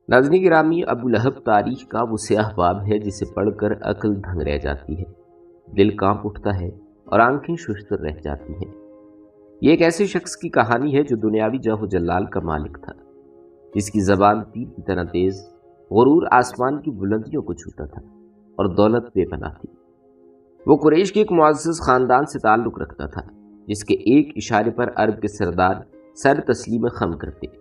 ناظرین گرامی، ابو لہب تاریخ کا وہ سیاہ باب ہے جسے پڑھ کر عقل دھنگ رہ جاتی ہے، دل کانپ اٹھتا ہے اور آنکھیں ششدر رہ جاتی ہیں۔ یہ ایک ایسے شخص کی کہانی ہے جو دنیاوی جاہ و جلال کا مالک تھا، جس کی زبان تیر کی طرح تیز، غرور آسمان کی بلندیوں کو چھوتا تھا اور دولت بے پناہ تھی۔ وہ قریش کے ایک معزز خاندان سے تعلق رکھتا تھا، جس کے ایک اشارے پر عرب کے سردار سر تسلیم خم کرتے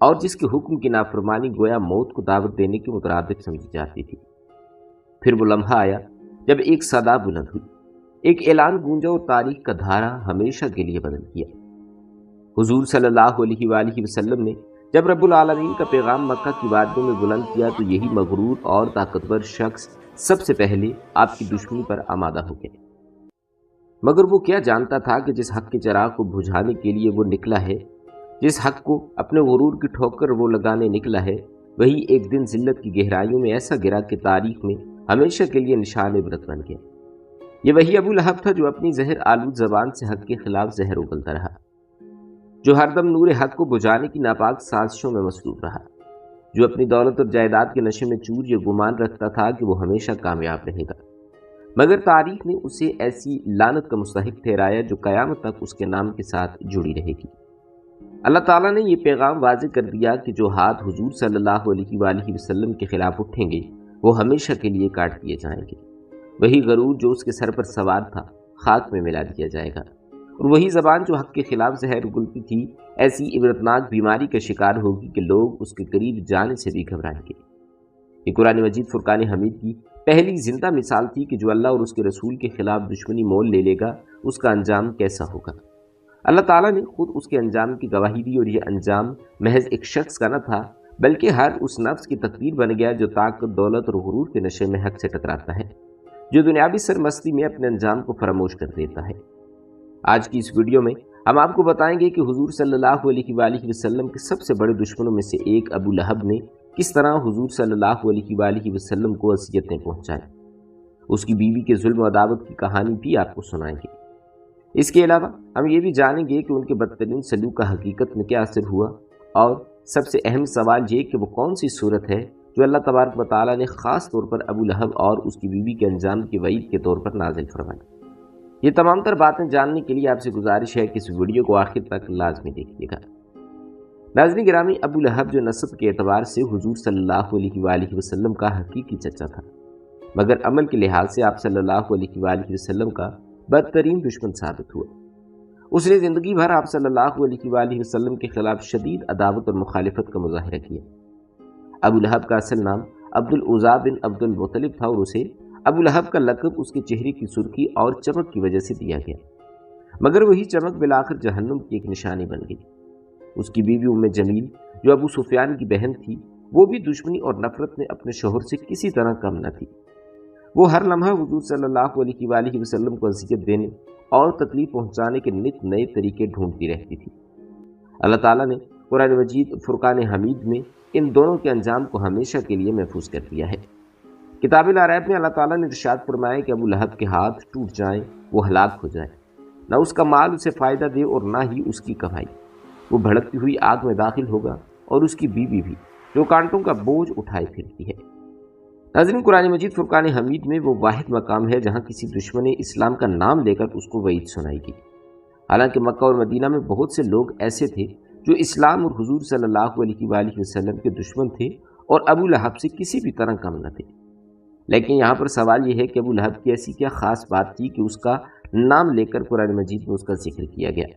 اور جس کے حکم کی نافرمانی گویا موت کو دعوت دینے کے مترادف سمجھی جاتی تھی۔ پھر وہ لمحہ آیا جب ایک صدا بلند ہوئی، ایک اعلان گونجا اور تاریخ کا دھارا ہمیشہ کے لیے بدل گیا۔ حضور صلی اللہ علیہ وآلہ وسلم نے جب رب العالمین کا پیغام مکہ کی وادیوں میں بلند کیا تو یہی مغرور اور طاقتور شخص سب سے پہلے آپ کی دشمنی پر آمادہ ہو گئے۔ مگر وہ کیا جانتا تھا کہ جس حق کے چراغ کو بجھانے کے لیے وہ نکلا ہے، جس حق کو اپنے غرور کی ٹھوکر وہ لگانے نکلا ہے، وہی ایک دن ذلت کی گہرائیوں میں ایسا گرا کہ تاریخ میں ہمیشہ کے لیے نشان عبرت بن گیا۔ یہ وہی ابو لہب تھا جو اپنی زہر آلود زبان سے حق کے خلاف زہر اگلتا رہا، جو ہر دم نور حق کو بجھانے کی ناپاک سازشوں میں مصروف رہا، جو اپنی دولت اور جائیداد کے نشے میں چور یہ گمان رکھتا تھا کہ وہ ہمیشہ کامیاب رہے گا، مگر تاریخ نے اسے ایسی لعنت کا مستحق ٹھہرایا جو قیامت تک اس کے نام کے ساتھ جڑی رہے گی۔ اللہ تعالیٰ نے یہ پیغام واضح کر دیا کہ جو ہاتھ حضور صلی اللہ علیہ وآلہ وسلم کے خلاف اٹھیں گے وہ ہمیشہ کے لیے کاٹ دیے جائیں گے۔ وہی غرور جو اس کے سر پر سوار تھا خاک میں ملا دیا جائے گا، اور وہی زبان جو حق کے خلاف زہر اگلتی تھی ایسی عبرتناک بیماری کا شکار ہوگی کہ لوگ اس کے قریب جانے سے بھی گھبرائیں گے۔ یہ قرآن مجید فرقان حمید کی پہلی زندہ مثال تھی کہ جو اللہ اور اس کے رسول کے خلاف دشمنی مول لے لے گا اس کا انجام کیسا ہوگا۔ اللہ تعالیٰ نے خود اس کے انجام کی گواہی دی، اور یہ انجام محض ایک شخص کا نہ تھا بلکہ ہر اس نفس کی تقدیر بن گیا جو طاقت، دولت اور غرور کے نشے میں حق سے ٹکراتا ہے، جو دنیاوی سرمستی میں اپنے انجام کو فراموش کر دیتا ہے۔ آج کی اس ویڈیو میں ہم آپ کو بتائیں گے کہ حضور صلی اللہ علیہ وآلہ وسلم کے سب سے بڑے دشمنوں میں سے ایک ابو لہب نے کس طرح حضور صلی اللہ علیہ وآلہ وسلم کو اذیتیں پہنچائیں۔ اس کی بیوی کے ظلم و عداوت کی کہانی بھی آپ کو سنائیں گے۔ اس کے علاوہ ہم یہ بھی جانیں گے کہ ان کے بدترین سلوک کا حقیقت میں کیا اثر ہوا، اور سب سے اہم سوال یہ کہ وہ کون سی صورت ہے جو اللہ تبارک و تعالیٰ نے خاص طور پر ابو لہب اور اس کی بیوی کے انجام کی وعید کے طور پر نازل فرمائی۔ یہ تمام تر باتیں جاننے کے لیے آپ سے گزارش ہے کہ اس ویڈیو کو آخر تک لازمی دیکھیے گا۔ ناظرین گرامی، ابو لہب جو نسب کے اعتبار سے حضور صلی اللہ علیہ وآلہ وسلم کا حقیقی چچا تھا، مگر عمل کے لحاظ سے آپ صلی اللہ علیہ وآلہ وسلم کا بدترین دشمن ثابت ہوا۔ اس نے زندگی بھر آپ صلی اللہ علیہ وآلہ وسلم کے خلاف شدید عداوت اور مخالفت کا مظاہرہ کیا۔ ابو لہب کا اصل نام عبد العزیٰ بن عبد المطلب تھا، اور اسے ابو لہب کا لقب اس کے چہرے کی سرخی اور چمک کی وجہ سے دیا گیا، مگر وہی چمک بالآخر جہنم کی ایک نشانی بن گئی۔ اس کی بیوی ام جمیل جو ابو سفیان کی بہن تھی، وہ بھی دشمنی اور نفرت میں اپنے شوہر سے کسی طرح کم نہ تھی۔ وہ ہر لمحہ حضور صلی اللہ علیہ وآلہ وسلم کو اذیت دینے اور تکلیف پہنچانے کے نت نئے طریقے ڈھونڈتی رہتی تھی۔ اللہ تعالیٰ نے قرآن مجید فرقان حمید میں ان دونوں کے انجام کو ہمیشہ کے لیے محفوظ کر دیا ہے۔ کتاب العرائب میں اللہ تعالیٰ نے ارشاد فرمایا کہ ابو لہب کے ہاتھ ٹوٹ جائیں، وہ ہلاک ہو جائے، نہ اس کا مال اسے فائدہ دے اور نہ ہی اس کی کمائی، وہ بھڑکتی ہوئی آگ میں داخل ہوگا، اور اس کی بیوی بھی جو کانٹوں کا بوجھ اٹھائے پھرتی ہے۔ ناظرین، قرآن مجید فرقان حمید میں وہ واحد مقام ہے جہاں کسی دشمن اسلام کا نام لے کر اس کو وعید سنائی گئی۔ حالانکہ مکہ اور مدینہ میں بہت سے لوگ ایسے تھے جو اسلام اور حضور صلی اللہ علیہ وآلہ وسلم کے دشمن تھے اور ابو لہب سے کسی بھی طرح کم نہ تھے، لیکن یہاں پر سوال یہ ہے کہ ابو لہب کی ایسی کیا خاص بات تھی کہ اس کا نام لے کر قرآن مجید میں اس کا ذکر کیا گیا۔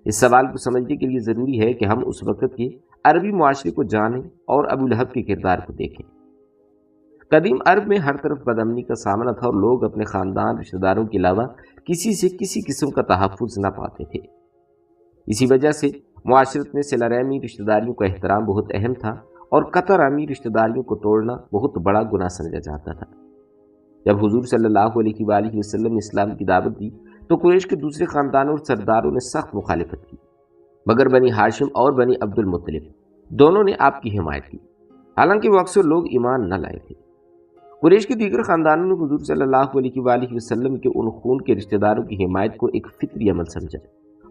اس سوال کو سمجھنے کے لیے ضروری ہے کہ ہم اس وقت کے عربی معاشرے کو جانیں اور ابو لہب کے کردار کو دیکھیں۔ قدیم عرب میں ہر طرف بدامنی کا سامنا تھا، اور لوگ اپنے خاندان، رشتہ داروں کے علاوہ کسی سے کسی قسم کا تحفظ نہ پاتے تھے۔ اسی وجہ سے معاشرت میں صلہ رحمی، رشتہ داریوں کا احترام بہت اہم تھا، اور قطع رحمی رشتہ داریوں کو توڑنا بہت بڑا گناہ سمجھا جاتا تھا۔ جب حضور صلی اللہ علیہ وآلہ وسلم نے اسلام کی دعوت دی تو قریش کے دوسرے خاندانوں اور سرداروں نے سخت مخالفت کی، مگر بنی ہاشم اور بنی عبد المطلب دونوں نے آپ کی حمایت کی، حالانکہ وہ اکثر لوگ ایمان نہ لائے تھے۔ قریش کے دیگر خاندانوں نے حضور صلی اللہ علیہ وآلہ وسلم کے ان خون کے رشتہ داروں کی حمایت کو ایک فطری عمل سمجھا،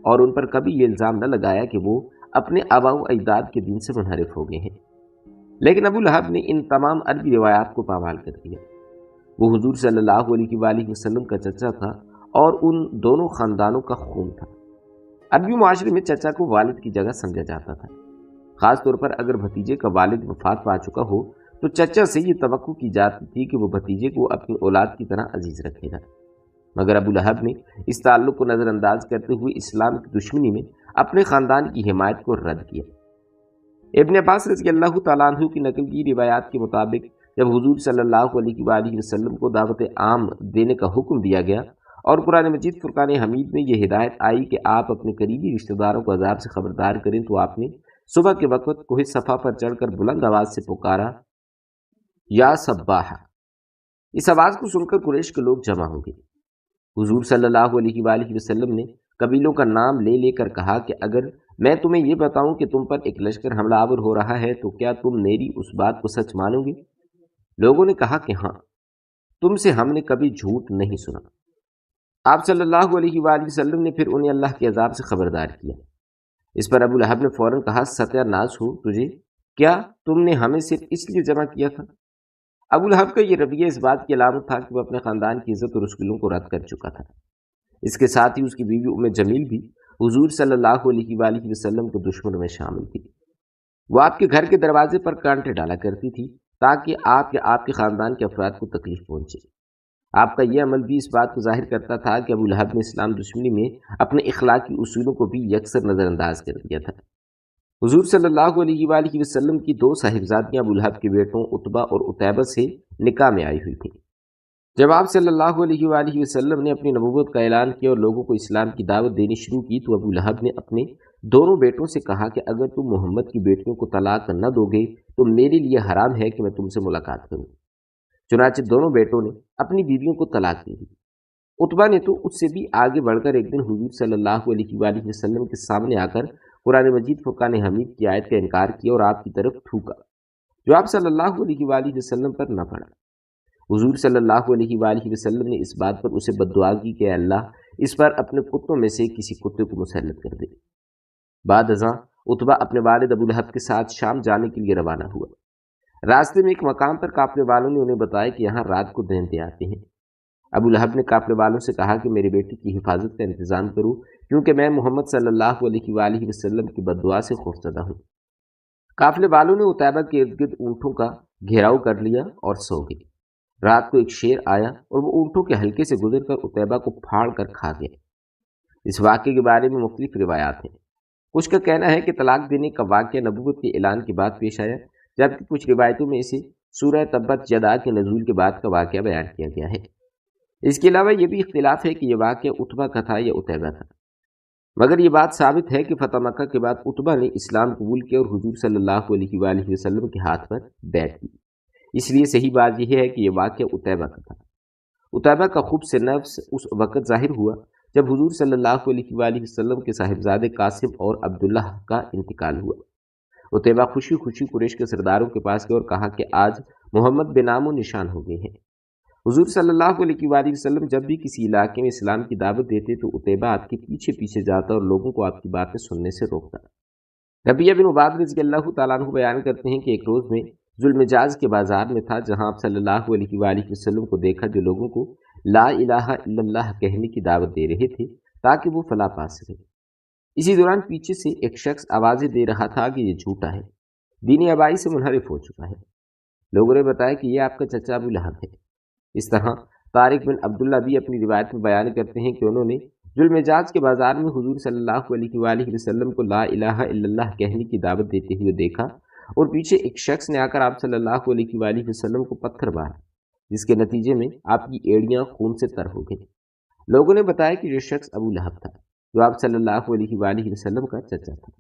اور ان پر کبھی یہ الزام نہ لگایا کہ وہ اپنے آباء و اجداد کے دین سے منحرف ہو گئے ہیں۔ لیکن ابو لہب نے ان تمام عربی روایات کو پامال کر دیا۔ وہ حضور صلی اللہ علیہ وآلہ وسلم کا چچا تھا اور ان دونوں خاندانوں کا خون تھا۔ عربی معاشرے میں چچا کو والد کی جگہ سمجھا جاتا تھا، خاص طور پر اگر بھتیجے کا والد وفات پا چکا ہو تو چچا سے یہ توقع کی جاتی تھی کہ وہ بھتیجے کو اپنی اولاد کی طرح عزیز رکھے گا۔ مگر ابو لہب نے اس تعلق کو نظر انداز کرتے ہوئے اسلام کی دشمنی میں اپنے خاندان کی حمایت کو رد کیا۔ ابن عباس رضی اللہ تعالیٰ عنہ کی نقل کی روایات کے مطابق جب حضور صلی اللہ علیہ وآلہ وسلم کو دعوت عام دینے کا حکم دیا گیا اور قرآن مجید فرقان حمید میں یہ ہدایت آئی کہ آپ اپنے قریبی رشتہ داروں کو عذاب سے خبردار کریں، تو آپ نے صبح کے وقت کوہ صفا پر چڑھ کر بلند آواز سے پکارا، یا سباح۔ اس آواز کو سن کر قریش کے لوگ جمع ہو گئے۔ حضور صلی اللہ علیہ وآلہ وسلم نے قبیلوں کا نام لے لے کر کہا کہ اگر میں تمہیں یہ بتاؤں کہ تم پر ایک لشکر حملہ آور ہو رہا ہے تو کیا تم میری اس بات کو سچ مانو گے؟ لوگوں نے کہا کہ ہاں، تم سے ہم نے کبھی جھوٹ نہیں سنا۔ آپ صلی اللہ علیہ وآلہ وسلم نے پھر انہیں اللہ کے عذاب سے خبردار کیا۔ اس پر ابو لہب نے فوراً کہا، ستیہ ناز ہو تجھے، کیا تم نے ہمیں صرف اس لیے جمع کیا تھا؟ ابو لہب کا یہ رویہ اس بات کی علامت تھا کہ وہ اپنے خاندان کی عزت اور رسولوں کو رد کر چکا تھا۔ اس کے ساتھ ہی اس کی بیوی ام جمیل بھی حضور صلی اللہ علیہ وآلہ وسلم کے دشمنوں میں شامل تھی۔ وہ آپ کے گھر کے دروازے پر کانٹے ڈالا کرتی تھی تاکہ آپ یا آپ کے خاندان کے افراد کو تکلیف پہنچے۔ آپ کا یہ عمل بھی اس بات کو ظاہر کرتا تھا کہ ابو لہب نے اسلام دشمنی میں اپنے اخلاقی اصولوں کو بھی یکسر نظر انداز کر دیا تھا۔ حضور صلی اللہ علیہ وآلہ وسلم کی دو صاحبزادیاں ابو لہب کے بیٹوں عتبہ اور عتیبہ سے نکاح میں آئی ہوئی تھیں۔ جب آپ صلی اللہ علیہ وآلہ وسلم نے اپنی نبوت کا اعلان کیا اور لوگوں کو اسلام کی دعوت دینی شروع کی تو ابو لہب نے اپنے دونوں بیٹوں سے کہا کہ اگر تم محمد کی بیٹیوں کو طلاق نہ دو گے تو میرے لیے حرام ہے کہ میں تم سے ملاقات کروں۔ چنانچہ دونوں بیٹوں نے اپنی بیویوں کو طلاق دے دی۔ عتبہ نے تو اس سے بھی آگے بڑھ کر ایک دن حضور صلی اللہ علیہ وآلہ وسلم کے سامنے آ کر قرآن مجید فرقان حمید کی آیت کا انکار کیا اور آپ کی طرف تھوکا، جو آپ صلی اللہ علیہ وآلہ وسلم پر نہ پڑا۔ حضور صلی اللہ علیہ وآلہ وسلم نے اس بات پر اسے بددعا کی کہ اللہ اس پر اپنے کتوں میں سے کسی کتے کو مسلط کر دے۔ بعد ازاں عتبہ اپنے والد ابو لہب کے ساتھ شام جانے کے لیے روانہ ہوا۔ راستے میں ایک مقام پر قافلے والوں نے انہیں بتایا کہ یہاں رات کو درندے آتے ہیں۔ ابو لہب نے قافلے والوں سے کہا کہ میری بیٹی کی حفاظت کا انتظام کرو، کیونکہ میں محمد صلی اللہ علیہ وآلہ وسلم کی بددعا سے خوفزدہ ہوں۔ قافلے والوں نے عتیبہ کے ارد گرد اونٹوں کا گھیراؤ کر لیا اور سو گئے۔ رات کو ایک شیر آیا اور وہ اونٹوں کے حلقے سے گزر کر عتیبہ کو پھاڑ کر کھا گیا۔ اس واقعے کے بارے میں مختلف روایات ہیں۔ کچھ کا کہنا ہے کہ طلاق دینے کا واقعہ نبوت کے اعلان کے بعد پیش آیا، جبکہ کچھ روایتوں میں اسے سورہ تبت یدا کے نزول کے بعد کا واقعہ بیان کیا گیا ہے۔ اس کے علاوہ یہ بھی اختلاف ہے کہ یہ واقعہ عتبہ کا تھا یا عتیبہ تھا، مگر یہ بات ثابت ہے کہ فتح مکہ کے بعد عتبہ نے اسلام قبول کیا اور حضور صلی اللہ علیہ وآلہ وسلم کے ہاتھ پر بیعت کی۔ اس لیے صحیح بات یہ ہے کہ یہ واقعہ عتیبہ کا تھا۔ عتیبہ کا خبث نفس اس وقت ظاہر ہوا جب حضور صلی اللہ علیہ وآلہ وسلم کے صاحبزادے قاسم اور عبداللہ کا انتقال ہوا۔ عتیبہ خوشی خوشی قریش کے سرداروں کے پاس گئے اور کہا کہ آج محمد بے نام و نشان ہو گئے ہیں۔ حضور صلی اللہ علیہ وآلہ وسلم جب بھی کسی علاقے میں اسلام کی دعوت دیتے تو عتیبہ آپ کے پیچھے پیچھے جاتا اور لوگوں کو آپ کی باتیں سننے سے روکتا۔ ربیعہ بن عباد رضی اللہ تعالیٰ عنہ بیان کرتے ہیں کہ ایک روز میں ذوالمجاز کے بازار میں تھا، جہاں آپ صلی اللہ علیہ وآلہ وسلم کو دیکھا جو لوگوں کو لا الہ الا اللہ کہنے کی دعوت دے رہے تھے تاکہ وہ فلاح پا سکیں۔ اسی دوران پیچھے سے ایک شخص آوازیں دے رہا تھا کہ یہ جھوٹا ہے، دین آبائی سے منحرف ہو چکا ہے۔ لوگوں نے بتایا کہ یہ آپ کا چچا ابو لہب ہے۔ اس طرح طارق بن عبداللہ بھی اپنی روایت میں بیان کرتے ہیں کہ انہوں نے ذوالمجاز کے بازار میں حضور صلی اللہ علیہ وآلہ وسلم کو لا الہ الا اللہ کہنے کی دعوت دیتے ہوئے دیکھا اور پیچھے ایک شخص نے آ کر آپ صلی اللہ علیہ وآلہ وسلم کو پتھر مارا، جس کے نتیجے میں آپ کی ایڑیاں خون سے تر ہو گئیں۔ لوگوں نے بتایا کہ یہ شخص ابو لہب تھا، جو آپ صلی اللہ علیہ وآلہ وسلم کا چچا تھا۔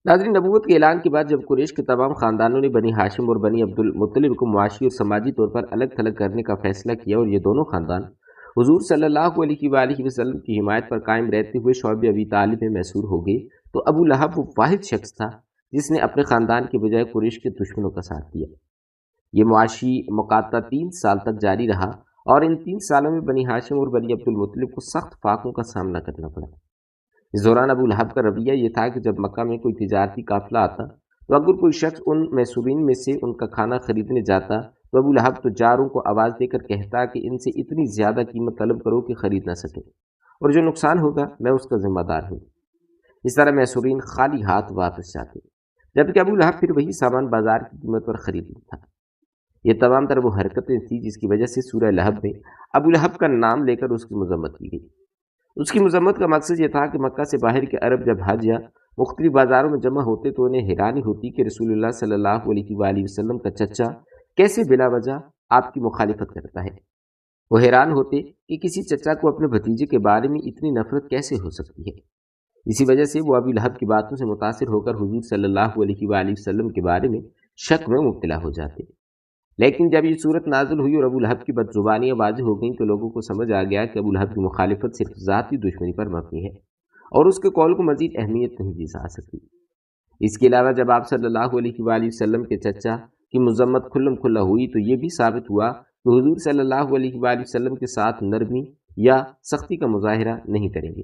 ناظرین، نبوت کے اعلان کے بعد جب قریش کے تمام خاندانوں نے بنی ہاشم اور بنی عبد المطلب کو معاشی اور سماجی طور پر الگ تھلگ کرنے کا فیصلہ کیا اور یہ دونوں خاندان حضور صلی اللہ علیہ وآلہ وسلم کی حمایت پر قائم رہتے ہوئے شعب ابی طالب میں محصور ہو گئے، تو ابو لہب وہ واحد شخص تھا جس نے اپنے خاندان کے بجائے قریش کے دشمنوں کا ساتھ دیا۔ یہ معاشی مقاطعہ 3 سال تک جاری رہا اور ان 3 سالوں میں بنی ہاشم اور بنی عبد المطلب کو سخت فاقوں کا سامنا کرنا پڑا۔ اس دوران ابو لہب کا رویہ یہ تھا کہ جب مکہ میں کوئی تجارتی قافلہ آتا تو اگر کوئی شخص ان میسورین میں سے ان کا کھانا خریدنے جاتا تو ابو لہب تو جاروں کو آواز دے کر کہتا کہ ان سے اتنی زیادہ قیمت طلب کرو کہ خرید نہ سکے، اور جو نقصان ہوگا میں اس کا ذمہ دار ہوں۔ اس طرح میسورین خالی ہاتھ واپس جاتے، جبکہ ابو لہب پھر وہی سامان بازار کی قیمت پر خرید لیتا۔ یہ تمام تر وہ حرکتیں تھیں جس کی وجہ سے سورہ لہب میں ابو لہب کا نام لے کر اس کی مذمت کی گئی۔ اس کی مذمت کا مقصد یہ تھا کہ مکہ سے باہر کے عرب جب حج یا مختلف بازاروں میں جمع ہوتے تو انہیں حیرانی ہوتی کہ رسول اللہ صلی اللہ علیہ وآلہ وسلم کا چچا کیسے بلا وجہ آپ کی مخالفت کرتا ہے۔ وہ حیران ہوتے کہ کسی چچا کو اپنے بھتیجے کے بارے میں اتنی نفرت کیسے ہو سکتی ہے۔ اسی وجہ سے وہ ابو لہب کی باتوں سے متاثر ہو کر حضور صلی اللہ علیہ وآلہ وسلم کے بارے میں شک میں مبتلا ہو جاتے۔ لیکن جب یہ صورت نازل ہوئی اور ابو لہب کی بدزبانیاں واضح ہو گئیں تو لوگوں کو سمجھ آ گیا کہ ابو لہب کی مخالفت صرف ذاتی دشمنی پر مبنی ہے اور اس کے قول کو مزید اہمیت نہیں دی جا سکتی۔ اس کے علاوہ جب آپ صلی اللہ علیہ وآلہ وسلم کے چچا کی مذمت کھلم کھلا ہوئی تو یہ بھی ثابت ہوا کہ حضور صلی اللہ علیہ وآلہ وسلم کے ساتھ نرمی یا سختی کا مظاہرہ نہیں کریں گے۔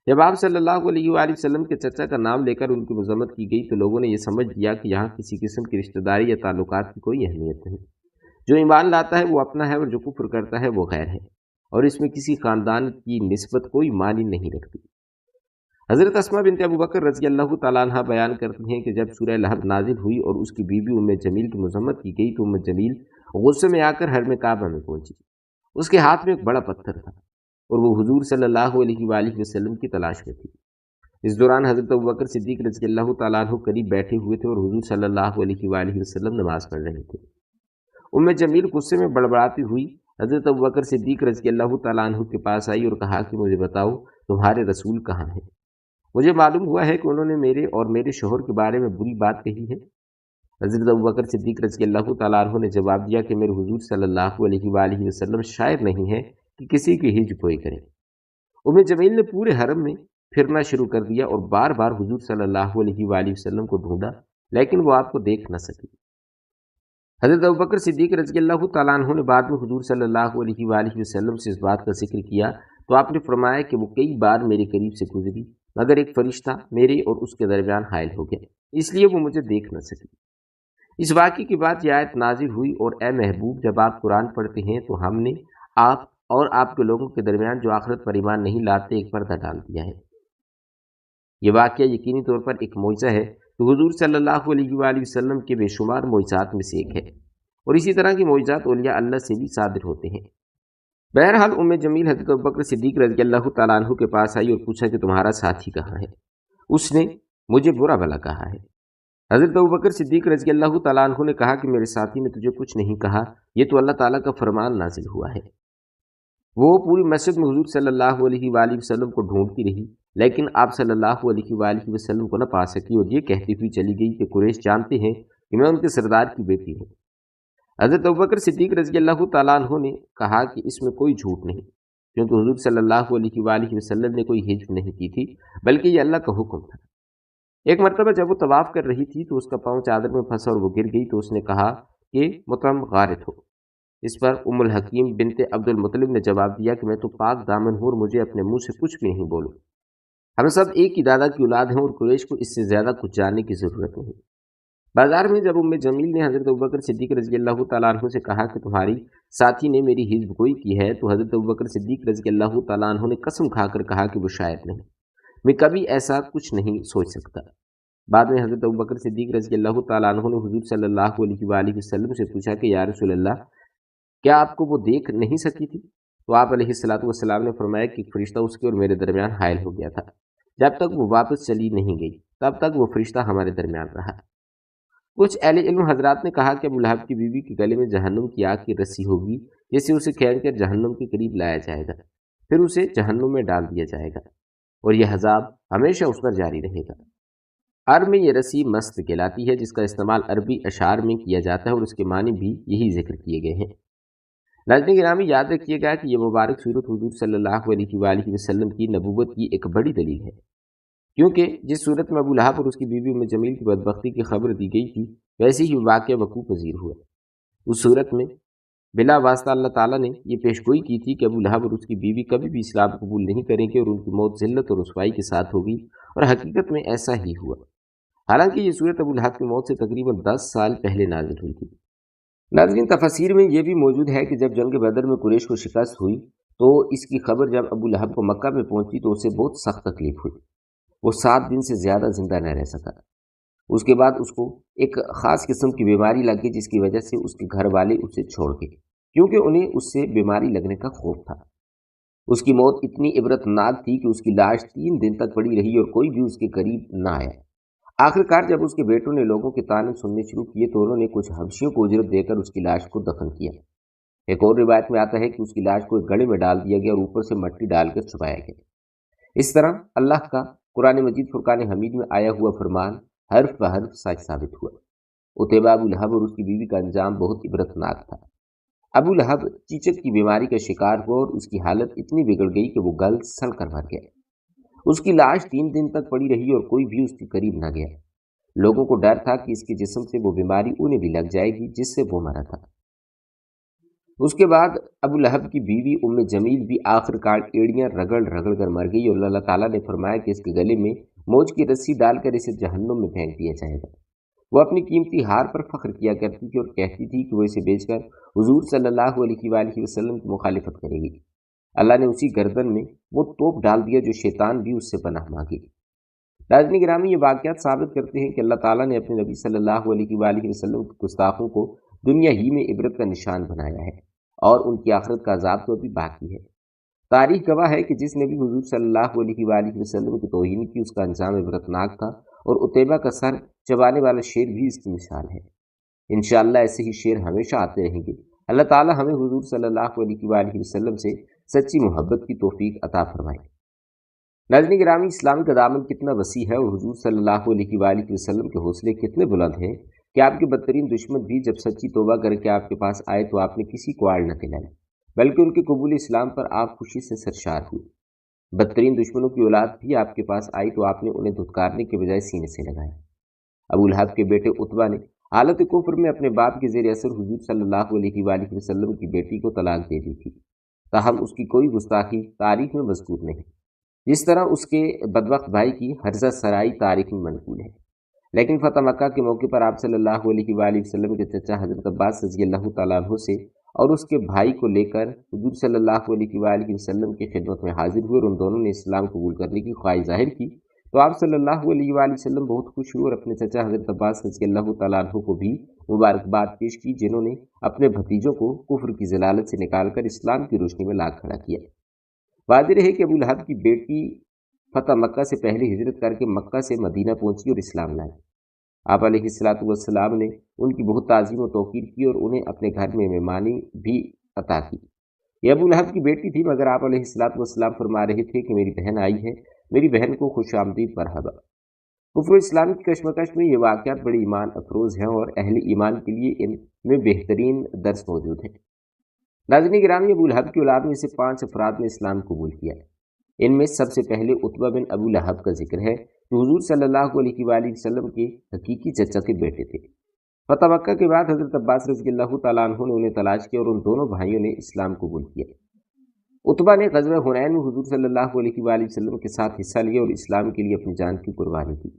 جب آپ صلی اللہ علیہ وآلہ وسلم کے چچا کا نام لے کر ان کی مذمت کی گئی تو لوگوں نے یہ سمجھ لیا کہ یہاں کسی قسم کی رشتہ داری یا تعلقات کی کوئی اہمیت نہیں۔ جو ایمان لاتا ہے وہ اپنا ہے اور جو کفر کرتا ہے وہ غیر ہے، اور اس میں کسی خاندان کی نسبت کوئی معنی نہیں رکھتی۔ حضرت اسماء بنت ابو بکر رضی اللہ تعالیٰ عنہ بیان کرتی ہیں کہ جب سورہ لہب نازل ہوئی اور اس کی بیوی ام جمیل کی مذمت کی گئی تو ام جمیل غصے میں آ کر حرم کعبہ میں پہنچی۔ اس کے ہاتھ میں ایک بڑا پتھر تھا اور وہ حضور صلی اللہ علیہ وآلہ وسلم کی تلاش میں تھی۔ اس دوران حضرت ابوبکر صدیق رضی اللہ تعالیٰ عنہ قریب بیٹھے ہوئے تھے اور حضور صلی اللہ علیہ وآلہ وسلم نماز پڑھ رہے تھے۔ ام جمیل غصے میں بڑبڑاتی ہوئی حضرت ابوبکر صدیق رضی اللہ تعالیٰ عنہ کے پاس آئی اور کہا کہ مجھے بتاؤ تمہارے رسول کہاں ہیں؟ مجھے معلوم ہوا ہے کہ انہوں نے میرے اور میرے شوہر کے بارے میں بری بات کہی ہے۔ حضرت ابوبکر صدیق رضی اللہ تعالیٰ عنہ نے جواب دیا کہ میرے حضور صلی اللہ علیہ وآلہ وسلم شاعر نہیں ہے کہ کسی کی ہجو کوئی کرے۔ ام جمیل نے پورے حرم میں پھرنا شروع کر دیا اور بار بار حضور صلی اللہ علیہ وآلہ وسلم کو ڈھونڈا لیکن وہ آپ کو دیکھ نہ سکی۔ حضرت ابوبکر صدیق رضی اللہ تعالیٰ عنہ نے بعد میں حضور صلی اللہ علیہ وآلہ وسلم سے اس بات کا ذکر کیا تو آپ نے فرمایا کہ وہ کئی بار میرے قریب سے گزری مگر ایک فرشتہ میرے اور اس کے درمیان حائل ہو گیا، اس لیے وہ مجھے دیکھ نہ سکی۔ اس واقعے کے بعد یہ آیت نازل ہوئی اور اے محبوب جب آپ قرآن پڑھتے ہیں تو ہم نے آپ اور آپ کے لوگوں کے درمیان جو آخرت پر ایمان نہیں لاتے ایک پردہ ڈال دیا ہے۔ یہ واقعہ یقینی طور پر ایک معجزہ ہے تو حضور صلی اللہ علیہ وآلہ وسلم کے بے شمار معجزات میں سے ایک ہے، اور اسی طرح کے معجزات اولیاء اللہ سے بھی صادر ہوتے ہیں۔ بہرحال ام جمیل حضرت ابوبکر صدیق رضی اللہ تعالیٰ عنہ کے پاس آئی اور پوچھا کہ تمہارا ساتھی کہاں ہے؟ اس نے مجھے برا بھلا کہا ہے۔ حضرت ابوبکر صدیق رضی اللہ تعالیٰ عنہ نے کہا کہ میرے ساتھی نے تجھے کچھ نہیں کہا، یہ تو اللہ تعالیٰ کا فرمان نازل ہوا ہے۔ وہ پوری مسجد میں حضور صلی اللہ علیہ وآلہ وسلم کو ڈھونڈتی رہی لیکن آپ صلی اللہ علیہ وآلہ وسلم کو نہ پا سکی اور یہ کہتی ہوئی چلی گئی کہ قریش جانتے ہیں کہ میں ان کے سردار کی بیٹی ہوں۔ حضرت ابوبکر صدیق رضی اللہ تعالیٰ عنہ نے کہا کہ اس میں کوئی جھوٹ نہیں، کیونکہ حضور صلی اللہ علیہ وآلہ وسلم نے کوئی ہجو نہیں کی تھی بلکہ یہ اللہ کا حکم تھا۔ ایک مرتبہ جب وہ طواف کر رہی تھی تو اس کا پاؤں چادر میں پھنسا اور وہ گر گئی تو اس نے کہا کہ مطعم غارت ہو۔ اس پر ام الحکیم بنت عبد المطلب نے جواب دیا کہ میں تو پاک دامن ہوں اور مجھے اپنے منہ سے کچھ بھی نہیں بولوں۔ ہم سب ایک ہی دادا کی اولاد ہیں اور قریش کو اس سے زیادہ کچھ جاننے کی ضرورت نہیں۔ بازار میں جب ام جمیل نے حضرت ابوبکر صدیق رضی اللہ تعالیٰ عنہ سے کہا کہ تمہاری ساتھی نے میری ہجو گوئی کی ہے تو حضرت ابوبکر صدیق رضی اللہ تعالیٰ عنہ نے قسم کھا کر کہا کہ وہ شاید نہیں، میں کبھی ایسا کچھ نہیں سوچ سکتا۔ بعد میں حضرت ابوبکر صدیق رضی اللہ تعالیٰ عنہ نے حضور صلی اللہ علیہ وآلہ وسلم سے پوچھا کہ یا رسول اللہ کیا آپ کو وہ دیکھ نہیں سکی تھی؟ تو آپ علیہ الصلوۃ والسلام نے فرمایا کہ ایک فرشتہ اس کے اور میرے درمیان حائل ہو گیا تھا، جب تک وہ واپس چلی نہیں گئی تب تک وہ فرشتہ ہمارے درمیان رہا۔ کچھ اہل علم حضرات نے کہا کہ ابو لہب کی بیوی کے گلے میں جہنم کی آگ کی رسی ہوگی جس سے اسے کھینچ کر جہنم کے قریب لایا جائے گا، پھر اسے جہنم میں ڈال دیا جائے گا اور یہ عذاب ہمیشہ اس پر جاری رہے گا۔ عرب میں یہ رسی مست کہلاتی ہے جس کا استعمال عربی اشعار میں کیا جاتا ہے اور اس کے معنی بھی یہی ذکر کیے گئے ہیں۔ ناظرین گرامی یاد رکھیے گا کہ یہ مبارک صورت حضور صلی اللہ علیہ وآلہ وسلم کی نبوت کی ایک بڑی دلیل ہے، کیونکہ جس صورت میں ابو لہب اور اس کی بیوی ام جمیل کی بدبختی کی خبر دی گئی تھی ویسے ہی واقعہ وقوع پذیر ہوا۔ اس صورت میں بلا واسطہ اللہ تعالیٰ نے یہ پیشگوئی کی تھی کہ ابو لہب اور اس کی بیوی کبھی بھی اسلام قبول نہیں کریں گے اور ان کی موت ذلت اور رسوائی کے ساتھ ہوگی، اور حقیقت میں ایسا ہی ہوا۔ حالانکہ یہ صورت ابو لہب کی موت سے تقریباً 10 سال پہلے نازل ہوئی تھی۔ ناظرین، تفاسیر میں یہ بھی موجود ہے کہ جب جنگ بدر میں قریش کو شکست ہوئی تو اس کی خبر جب ابو لہب کو مکہ میں پہنچی تو اسے بہت سخت تکلیف ہوئی۔ وہ 7 دن سے زیادہ زندہ نہ رہ سکا۔ اس کے بعد اس کو ایک خاص قسم کی بیماری لگ گئی جس کی وجہ سے اس کے گھر والے اسے چھوڑ گئے، کیونکہ انہیں اس سے بیماری لگنے کا خوف تھا۔ اس کی موت اتنی عبرت ناک تھی کہ اس کی لاش 3 دن تک پڑی رہی اور کوئی بھی اس کے قریب نہ آیا۔ آخرکار جب اس کے بیٹوں نے لوگوں کے طعنے سننے شروع کیے تو انہوں نے کچھ حبشیوں کو اجرت دے کر اس کی لاش کو دفن کیا۔ ایک اور روایت میں آتا ہے کہ اس کی لاش کو ایک گڑھے میں ڈال دیا گیا اور اوپر سے مٹی ڈال کر چھپایا گیا۔ اس طرح اللہ کا قرآن مجید فرقان حمید میں آیا ہوا فرمان حرف بحرف سچ ثابت ہوا۔ عتیبہ ابو لہب اور اس کی بیوی کا انجام بہت عبرتناک تھا۔ ابو لہب چیچک کی بیماری کا شکار ہوا اور اس کی حالت اتنی بگڑ گئی کہ وہ گل سڑ کر مر گیا۔ اس کی لاش 3 دن تک پڑی رہی اور کوئی بھی اس کے قریب نہ گیا۔ لوگوں کو ڈر تھا کہ اس کے جسم سے وہ بیماری انہیں بھی لگ جائے گی جس سے وہ مرا تھا۔ اس کے بعد ابو لہب کی بیوی ام جمیل بھی آخر کار ایڑیاں رگڑ رگڑ کر مر گئی اور اللہ تعالیٰ نے فرمایا کہ اس کے گلے میں موج کی رسی ڈال کر اسے جہنم میں پھینک دیا جائے گا۔ وہ اپنی قیمتی ہار پر فخر کیا کرتی تھی اور کہتی تھی کہ وہ اسے بیچ کر حضور صلی اللہ علیہ وآلہ وسلم کی مخالفت کرے گی۔ اللہ نے اسی گردن میں وہ توپ ڈال دیا جو شیطان بھی اس سے پناہ مانگی۔ ناظرین گرامی، یہ واقعات ثابت کرتے ہیں کہ اللہ تعالیٰ نے اپنے نبی صلی اللہ علیہ وآلہ وسلم کے گستاخوں کو دنیا ہی میں عبرت کا نشان بنایا ہے اور ان کی آخرت کا عذاب تو ابھی باقی ہے۔ تاریخ گواہ ہے کہ جس نے بھی حضور صلی اللہ علیہ وآلہ وسلم کی توہین کی اس کا انجام عبرتناک تھا، اور عتیبہ کا سر چبانے والا شیر بھی اس کی مثال ہے۔ انشاءاللہ ایسے ہی شیر ہمیشہ آتے رہیں گے۔ اللہ تعالیٰ ہمیں حضور صلی اللہ علیہ وآلہ وسلم سے سچی محبت کی توفیق عطا فرمائے۔ ناظرین گرامی، اسلام کا دامن کتنا وسیع ہے اور حضور صلی اللہ علیہ وآلہ وسلم کے حوصلے کتنے بلند ہیں کہ آپ کے بدترین دشمن بھی جب سچی توبہ کر کے آپ کے پاس آئے تو آپ نے کسی کو آڑ نہ دلائی، بلکہ ان کے قبول اسلام پر آپ خوشی سے سرشار ہوئے۔ بدترین دشمنوں کی اولاد بھی آپ کے پاس آئی تو آپ نے انہیں دھتکارنے کے بجائے سینے سے لگایا۔ ابو لہب کے بیٹے عتبہ نے حالت کفر میں اپنے باپ کے زیر اثر حضور صلی اللہ علیہ وآلہ وسلم کی بیٹی کو طلاق دے دی تھی، تاہم اس کی کوئی گستاخی تاریخ میں مذکور نہیں، جس طرح اس کے بدبخت بھائی کی حرزہ سرائی تاریخ میں منقول ہے۔ لیکن فتح مکہ کے موقع پر آپ صلی اللہ علیہ وآلہ وسلم کے چچا حضرت عباس رضی اللہ تعالیٰ عنہ سے اور اس کے بھائی کو لے کر حضور صلی اللہ علیہ وآلہ وسلم کی خدمت میں حاضر ہوئے اور ان دونوں نے اسلام قبول کرنے کی خواہش ظاہر کی تو آپ صلی اللہ علیہ وآلہ وسلم بہت خوش ہوئے اور اپنے چچا حضرت عباس رضی اللہ تعالیٰ عنہ کو بھی مبارکباد پیش کی، جنہوں نے اپنے بھتیجوں کو کفر کی ضلالت سے نکال کر اسلام کی روشنی میں لا کھڑا کیا۔ واضح ہے کہ ابو لہب کی بیٹی فتح مکہ سے پہلے ہجرت کر کے مکہ سے مدینہ پہنچی اور اسلام لائی۔ آپ علیہ السلام نے ان کی بہت تعظیم و توقیر کی اور انہیں اپنے گھر میں مہمانی بھی عطا کی۔ یہ ابو لہب کی بیٹی تھی، مگر آپ علیہ السلام فرما رہے تھے کہ میری بہن آئی ہے، میری بہن کو خوش آمدید مرحبا۔ کفر و اسلام کی کشمکش میں یہ واقعات بڑی ایمان افروز ہیں اور اہل ایمان کے لیے ان میں بہترین درس موجود ہے۔ ناظرین گرامی، ابو لہب کی اولاد میں سے 5 افراد نے اسلام قبول کیا۔ ان میں سب سے پہلے عتبہ بن ابو لہب کا ذکر ہے، جو حضور صلی اللہ علیہ وآلہ وسلم کے حقیقی چچا کے بیٹے تھے۔ فتح مکہ کے بعد حضرت عباس رضی اللہ تعالیٰ عنہ نے انہیں تلاش کیا اور ان دونوں بھائیوں نے اسلام قبول کیا۔ عتبہ نے غزوہ حنین میں حضور صلی اللہ علیہ وآلہ وسلم کے ساتھ حصہ لیا اور اسلام کے لیے اپنی جان کی قربانی کی۔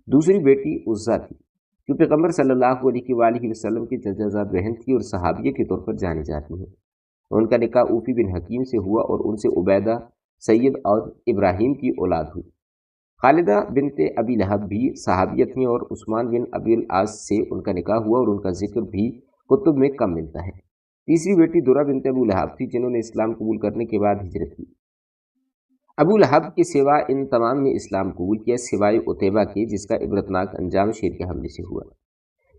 دوسری بیٹی عزہ تھی، جو پیغمبر صلی اللہ علیہ وآلہ وسلم کی چچا زاد بہن تھی اور صحابیہ کے طور پر جانی جاتی ہیں۔ ان کا نکاح اوفی بن حکیم سے ہوا اور ان سے عبیدہ، سید اور ابراہیم کی اولاد ہوئی۔ خالدہ بنت ابی لہب بھی صحابیہ تھیں اور عثمان بن ابی العاص سے ان کا نکاح ہوا اور ان کا ذکر بھی کتب میں کم ملتا ہے۔ تیسری بیٹی درہ بنت ابو لہب تھی، جنہوں نے اسلام قبول کرنے کے بعد ہجرت کی۔ ابو لہب کے سوا ان تمام نے اسلام قبول کیا سوائے عتیبہ کے، جس کا عبرتناک انجام شیر کے حملے سے ہوا۔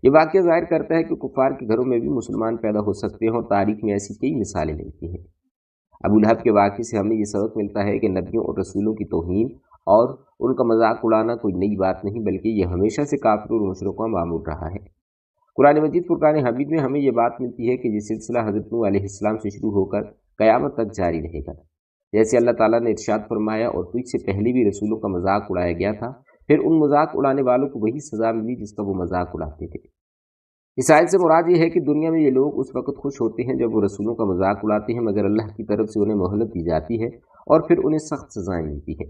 یہ واقعہ ظاہر کرتا ہے کہ کفار کے گھروں میں بھی مسلمان پیدا ہو سکتے ہیں اور تاریخ میں ایسی کئی مثالیں ملتی ہیں۔ ابو لہب کے واقعے سے ہمیں یہ سبق ملتا ہے کہ نبیوں اور رسولوں کی توہین اور ان کا مذاق اڑانا کوئی نئی بات نہیں، بلکہ یہ ہمیشہ سے کافروں اور مشرکوں کا معمول رہا ہے۔ قرآن مجید فرقان حمید میں ہمیں یہ بات ملتی ہے کہ یہ سلسلہ حضرت نوح علیہ السلام سے شروع ہو کر قیامت تک جاری رہے گا۔ جیسے اللہ تعالیٰ نے ارشاد فرمایا، اور تجھ سے پہلے بھی رسولوں کا مذاق اڑایا گیا تھا، پھر ان مذاق اڑانے والوں کو وہی سزا ملی جس کا وہ مذاق اڑاتے تھے۔ اس آیت سے مراد یہ ہے کہ دنیا میں یہ لوگ اس وقت خوش ہوتے ہیں جب وہ رسولوں کا مذاق اڑاتے ہیں، مگر اللہ کی طرف سے انہیں مہلت دی جاتی ہے اور پھر انہیں سخت سزائیں ملتی ہیں۔